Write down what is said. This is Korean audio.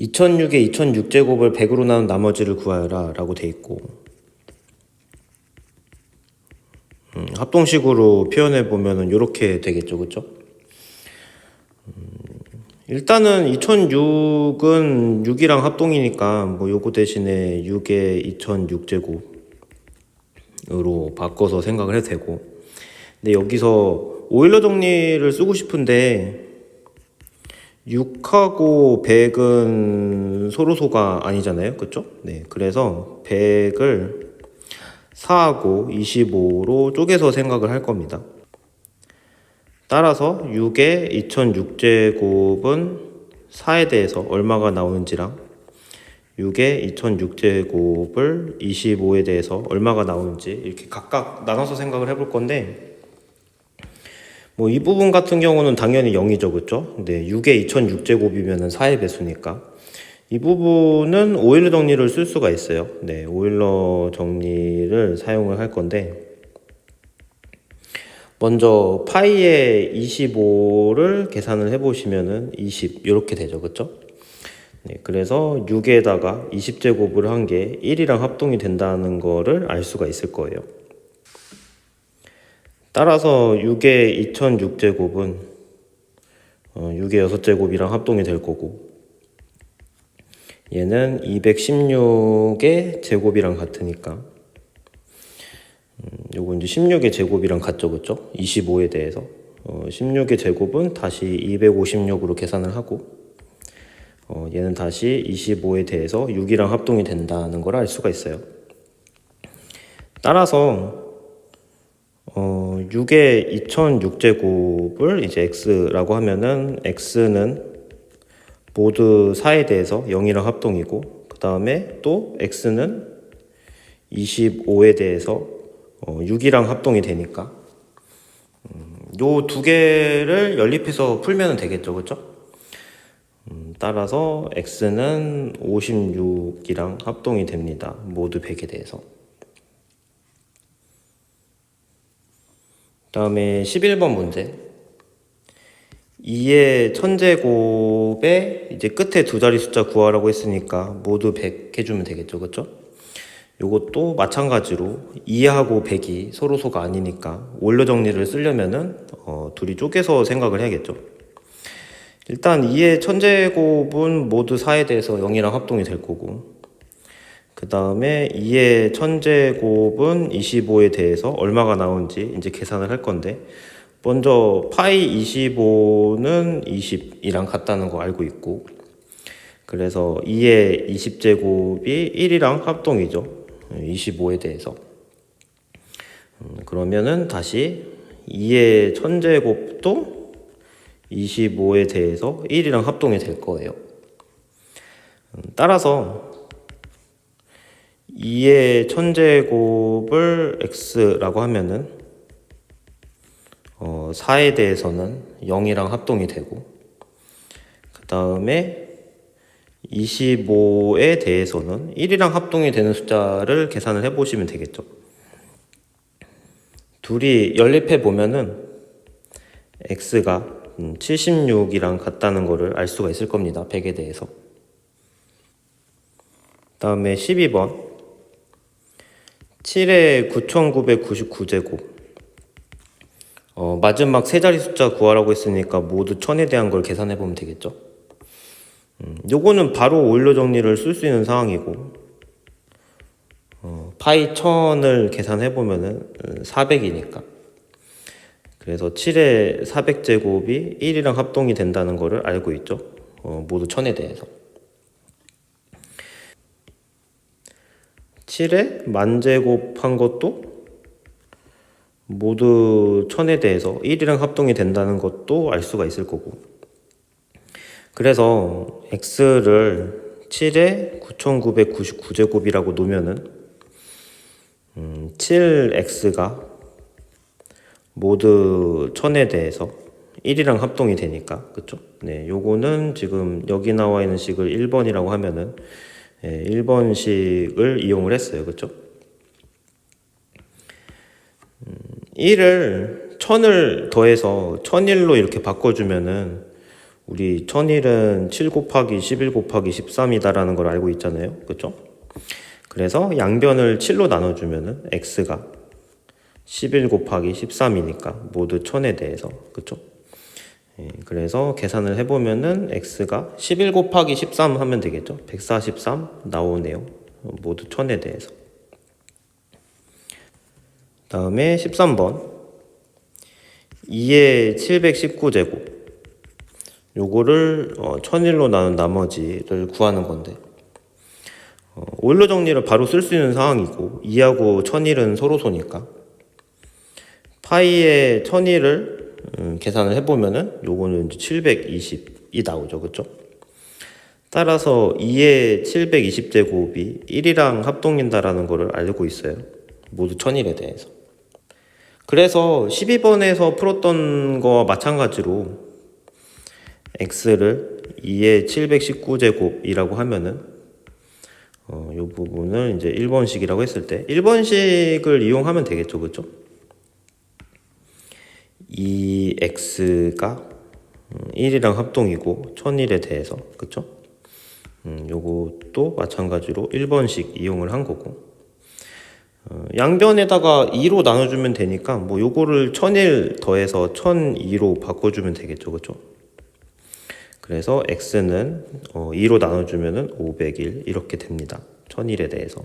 2006에 2006제곱을 100으로 나눈 나머지를 구하여라 라고 돼 있고, 합동식으로 표현해 보면은 이렇게 되겠죠, 그쵸? 일단은 2006은 6이랑 합동이니까 뭐 요거 대신에 6의 2006제곱으로 바꿔서 생각을 해도 되고, 근데 여기서 오일러 정리를 쓰고 싶은데 6하고 100은 소로소가 아니잖아요, 그쵸? 네, 그래서 100을 4하고 25로 쪼개서 생각을 할 겁니다. 따라서 6의 2006제곱은 4에 대해서 얼마가 나오는지랑 6의 2006제곱을 25에 대해서 얼마가 나오는지 이렇게 각각 나눠서 생각을 해볼 건데, 뭐 이 부분 같은 경우는 당연히 0이죠, 그쵸? 네, 6의 2006제곱이면 4의 배수니까 이 부분은 오일러 정리를 쓸 수가 있어요. 네, 오일러 정리를 사용을 할 건데, 먼저 파이의 25를 계산을 해보시면은 20 이렇게 되죠, 그쵸? 네, 그래서 6에다가 20제곱을 한 게 1이랑 합동이 된다는 거를 알 수가 있을 거예요. 따라서 6의 2006제곱은 6의 6제곱이랑 합동이 될 거고, 얘는 216의 제곱이랑 같으니까 요거 이제 16의 제곱이랑 같죠, 그쵸? 25에 대해서 16의 제곱은 다시 256으로 계산을 하고, 얘는 다시 25에 대해서 6이랑 합동이 된다는 걸 알 수가 있어요. 따라서 6의 2006제곱을 이제 x라고 하면은 x는 모두 4에 대해서 0이랑 합동이고, 그 다음에 또 x는 25에 대해서 6이랑 합동이 되니까 요 두 개를 연립해서 풀면 되겠죠, 그쵸? 따라서 x는 56이랑 합동이 됩니다, 모두 100에 대해서. 다음에 11번 문제. 2의 천제곱에 이제 끝에 두 자리 숫자 구하라고 했으니까 모두 100 해주면 되겠죠, 그쵸? 요것도 마찬가지로 2하고 100이 서로소가 아니니까 오일러 정리를 쓰려면은 둘이 쪼개서 생각을 해야겠죠. 일단 2의 천제곱은 모두 4에 대해서 0이랑 합동이 될 거고, 그 다음에 2의 천제곱은 25에 대해서 얼마가 나오는지 이제 계산을 할 건데, 먼저 파이 25는 20이랑 같다는 거 알고 있고, 그래서 2의 20제곱이 1이랑 합동이죠, 25에 대해서. 그러면은 다시 2의 천제곱도 25에 대해서 1이랑 합동이 될 거예요. 따라서 2의 천제곱을 x라고 하면은 4에 대해서는 0이랑 합동이 되고, 그 다음에 25에 대해서는 1이랑 합동이 되는 숫자를 계산을 해보시면 되겠죠. 둘이 연립해 보면은 x가 76이랑 같다는 거를 알 수가 있을 겁니다, 100에 대해서. 다음에 12번. 7의 9999제곱. 마지막 세 자리 숫자 구하라고 했으니까 모두 1000에 대한 걸 계산해 보면 되겠죠. 요거는 바로 오일러 정리를 쓸 수 있는 상황이고, 파이 1000을 계산해 보면은 400이니까. 그래서 7의 400제곱이 1이랑 합동이 된다는 거를 알고 있죠. 모두 1000에 대해서. 7의 만제곱 한 것도 모두 1000에 대해서 1이랑 합동이 된다는 것도 알 수가 있을 거고, 그래서 x를 7의 9999제곱이라고 놓으면은 7x가 모두 1000에 대해서 1이랑 합동이 되니까, 그쵸? 네, 요거는 지금 여기 나와 있는 식을 1번이라고 하면은 1번식을 이용을 했어요, 그쵸? 1을 1000을 더해서 1001로 이렇게 바꿔주면은 우리 1001은 7 곱하기 11 곱하기 13이다라는 걸 알고 있잖아요. 그쵸? 그래서 양변을 7로 나눠주면은 x가 11 곱하기 13이니까 모두 1000에 대해서. 그쵸? 그래서 계산을 해보면은 x가 11 곱하기 13 하면 되겠죠. 143 나오네요. 모두 1000에 대해서. 다음에 13번 2의 719제곱 요거를 1001로 나눈 나머지를 구하는 건데 오일러 정리를 바로 쓸 수 있는 상황이고 2하고 1001은 서로소니까 파이의 1001을 계산을 해보면은 요거는 이제 720이 나오죠. 그쵸? 따라서 2의 720제곱이 1이랑 합동인다라는 거를 알고 있어요. 모두 1001에 대해서. 그래서 12번에서 풀었던 거와 마찬가지로 x를 2의 719제곱이라고 하면은 이 부분을 이제 1번식이라고 했을 때 1번식을 이용하면 되겠죠. 그쵸? 이 x가 1이랑 합동이고 1001에 대해서. 그쵸? 요것도 마찬가지로 1번식 이용을 한 거고 양변에다가 2로 나눠주면 되니까 뭐 요거를 1001 더해서 1002로 바꿔주면 되겠죠. 그쵸? 그래서 x는 2로 나눠주면은 501 이렇게 됩니다. 1001에 대해서.